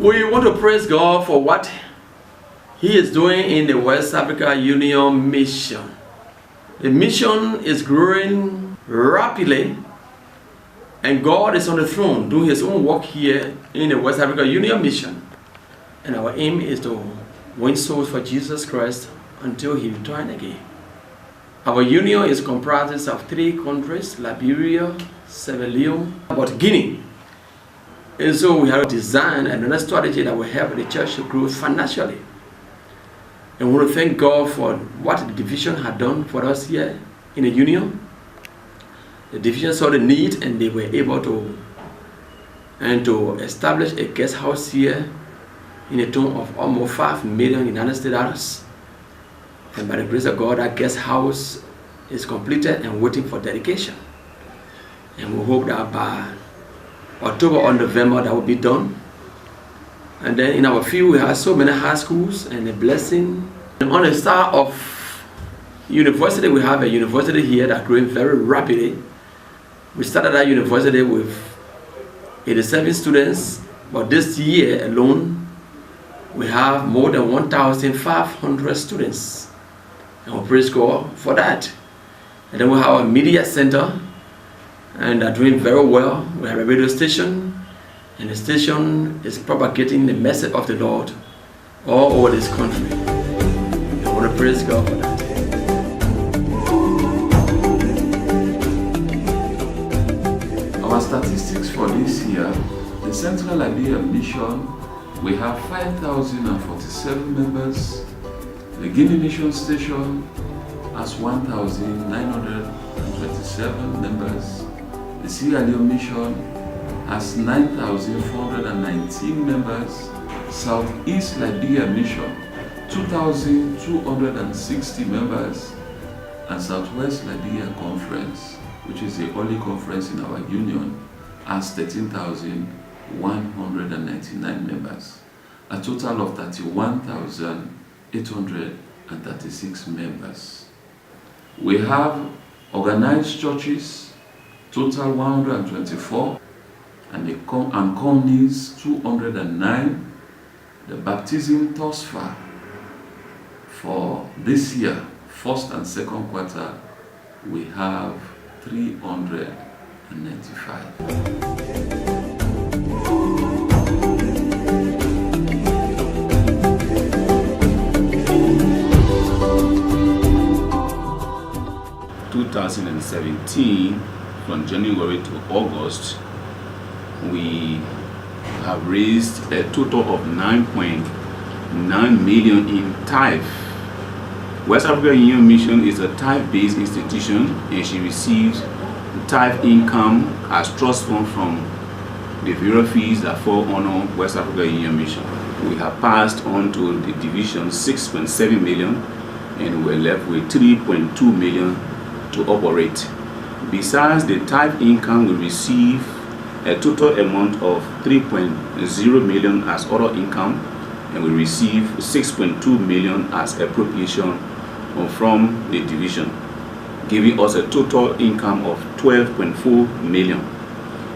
We want to praise God for what He is doing in the West Africa Union Mission. The mission is growing rapidly, and God is on the throne doing His own work here in the West Africa Union Mission. And our aim is to win souls for Jesus Christ until He returns again. Our union is comprised of 3 countries: Liberia, Sierra Leone, but Guinea. And so we have designed another strategy that will help the church to grow financially. And we want to thank God for what the division had done for us here in the union. The division saw the need, and they were able to establish a guest house here in a tune of almost $5 million United States dollars. And by the grace of God, that guest house is completed and waiting for dedication. And we hope that by October or November that will be done. And then in our field we have so many high schools, and a blessing. And on the side of university, we have a university here that's growing very rapidly. We started that university with 87 students, but this year alone we have more than 1,500 students. And we praise God for that. And then we have a media center, and they're doing very well. We have a radio station, and the station is propagating the message of the Lord all over this country. I want to praise God for that. Our statistics for this year, the Central Liberia Mission, we have 5,047 members. The Guinea Mission Station has 1,927 members. The Sierra Leone Mission has 9,419 members. Southeast Liberia Mission, 2,260 members. And Southwest Liberia Conference, which is the only conference in our union, has 13,199 members. A total of 31,836 members. We have organized churches, total 124, and colonies 209. The baptism thus far for this year, first and second quarter, we have 395. 2017, from January to August, we have raised a total of 9.9 million in tithe. West Africa Union Mission is a tithe-based institution, and she receives tithe income as trust fund from the various fees that fall under West Africa Union Mission. We have passed on to the division 6.7 million, and we're left with 3.2 million to operate. Besides the tithe income, we receive a total amount of 3.0 million as other income, and we receive 6.2 million as appropriation from the division, giving us a total income of 12.4 million.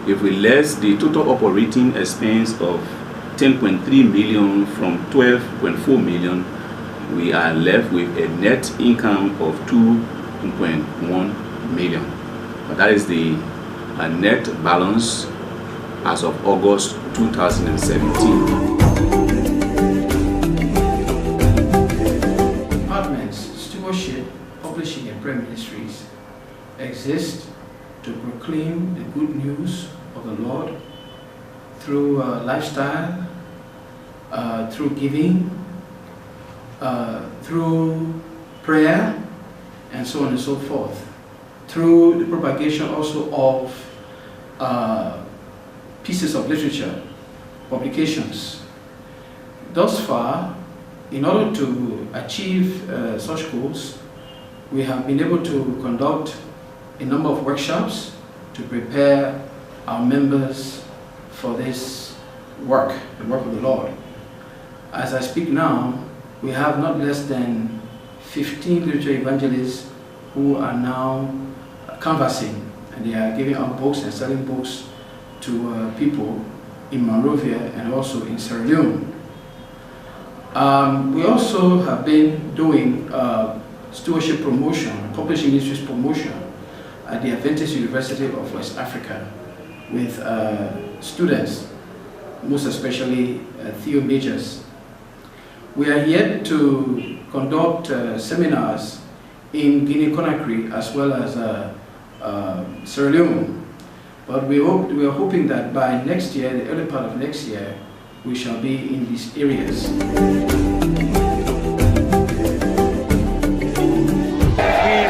If we less the total operating expense of 10.3 million from 12.4 million, we are left with a net income of 2.1 million. But that is the net balance as of August 2017. Departments, Stewardship, Publishing and Prayer Ministries exist to proclaim the good news of the Lord through lifestyle, through giving, through prayer, and so on and so forth, through the propagation also of pieces of literature, publications. Thus far, in order to achieve such goals, we have been able to conduct a number of workshops to prepare our members for this work, the work of the Lord. As I speak now, we have not less than 15 literature evangelists who are now canvassing, and they are giving out books and selling books to people in Monrovia and also in Sierra Leone. We also have been doing stewardship promotion, publishing ministries promotion at the Adventist University of West Africa with students, most especially Theo majors. We are yet to conduct seminars in Guinea-Conakry as well as Sierra Leone. But we are hoping that by next year, the early part of next year, we shall be in these areas. We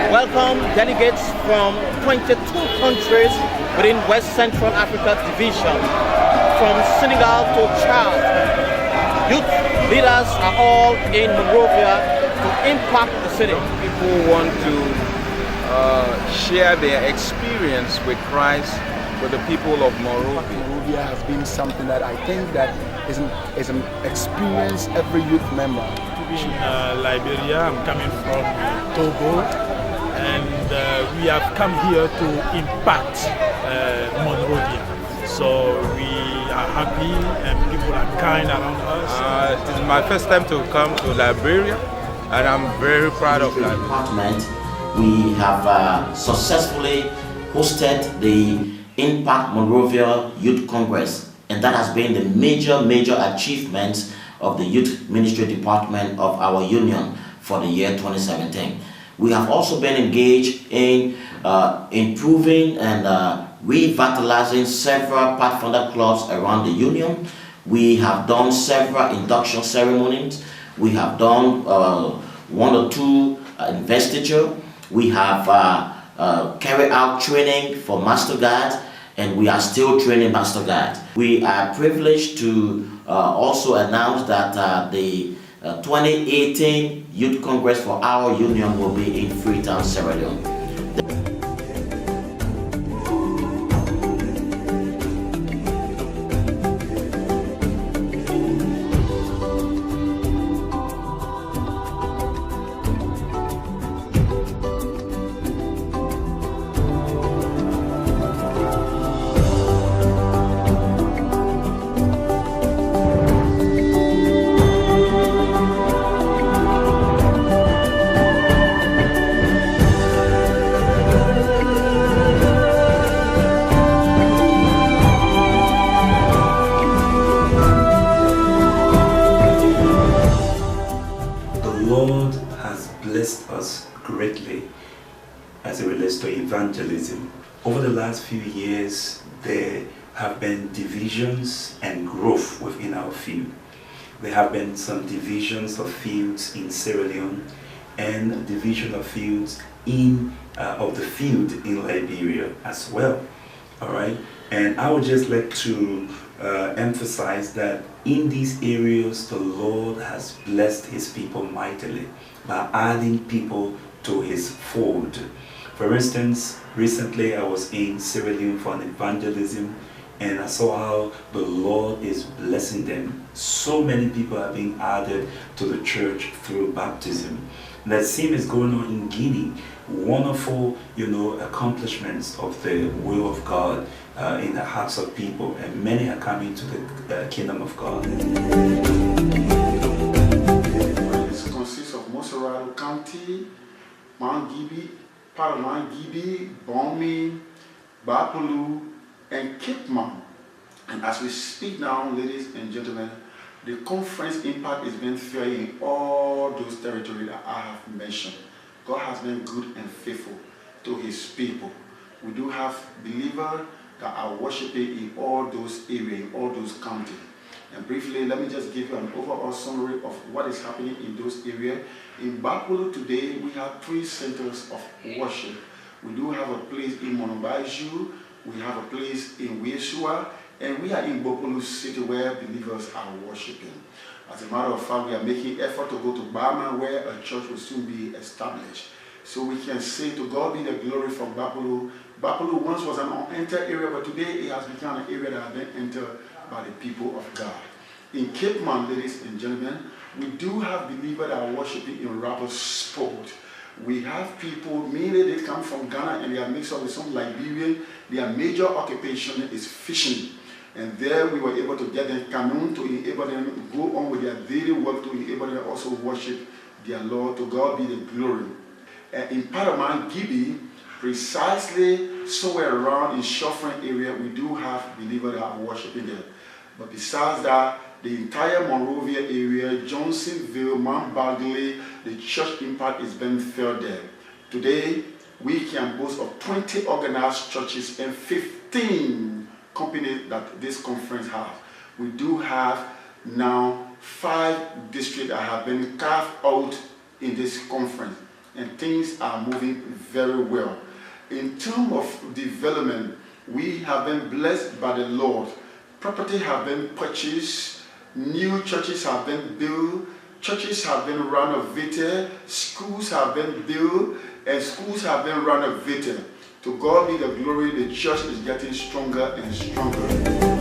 welcome delegates from 22 countries within West Central Africa Division, from Senegal to Chad. Youth leaders are all in Monrovia to impact the city. People want to share their experience with Christ with the people of Monrovia. Monrovia has been something that I think that is an experience every youth member. In Liberia, I'm coming from Togo, and we have come here to impact Monrovia. So we are happy and people are kind around us. This is my first time to come to Liberia, and I'm very proud of Liberia. Department, we have successfully hosted the Impact Monrovia Youth Congress, and that has been the major achievement of the Youth Ministry Department of our union for the year 2017. We have also been engaged in improving and revitalizing several Pathfinder clubs around the union. We have done several induction ceremonies. We have done 1 or 2 investiture. We have carried out training for Master Guard, and we are still training Master Guard. We are privileged to also announce that the 2018 Youth Congress for our union will be in Freetown, Sierra Leone. Greatly as it relates to evangelism. Over the last few years, there have been divisions and growth within our field. There have been some divisions of fields in Sierra Leone and division of fields in of the field in Liberia as well. All right, and I would just like to emphasize that in these areas, the Lord has blessed His people mightily by adding people to His fold. For instance, recently I was in Sierra Leone for an evangelism, and I saw how the Lord is blessing them. So many people are being added to the church through baptism. And that same is going on in Guinea. Wonderful, accomplishments of the will of God in the hearts of people, and many are coming to the kingdom of God. It consists of Moserado County, Mount Gibi, part of Mount Gibi, Bombing, Bapulu, and Cape Mount. And as we speak now, ladies and gentlemen, the conference impact is being felt in all those territories that I have mentioned. God has been good and faithful to His people. We do have believers that are worshiping in all those areas, in all those counties. And briefly, let me just give you an overall summary of what is happening in those areas. In Bapulu today, we have 3 centers of worship. We do have a place in Monobaiju, we have a place in Witherspoon, and we are in Bapulu City where believers are worshiping. As a matter of fact, we are making effort to go to Bama where a church will soon be established. So we can say to God be the glory from Bapulu. Bapulu once was an unentered area, but today it has become an area that has been entered by the people of God. In Cape Mount, ladies and gentlemen, we do have believers that are worshiping in rapper sport. We have people, mainly they come from Ghana and they are mixed up with some Liberian. Their major occupation is fishing. And there we were able to get them canoe to enable them to go on with their daily work, to enable them also worship their Lord. To God be the glory. And in Panama, Gibi, precisely somewhere around in Shofran area, we do have believers that are worshiping there. But besides that, the entire Monrovia area, Johnsonville, Mount Bagley, the church impact is being felt there. Today, we can boast of 20 organized churches and 15 companies that this conference has. We do have now 5 districts that have been carved out in this conference, and things are moving very well. In terms of development, we have been blessed by the Lord. Property have been purchased, new churches have been built, churches have been renovated, schools have been built, and schools have been renovated. To God be the glory, the church is getting stronger and stronger.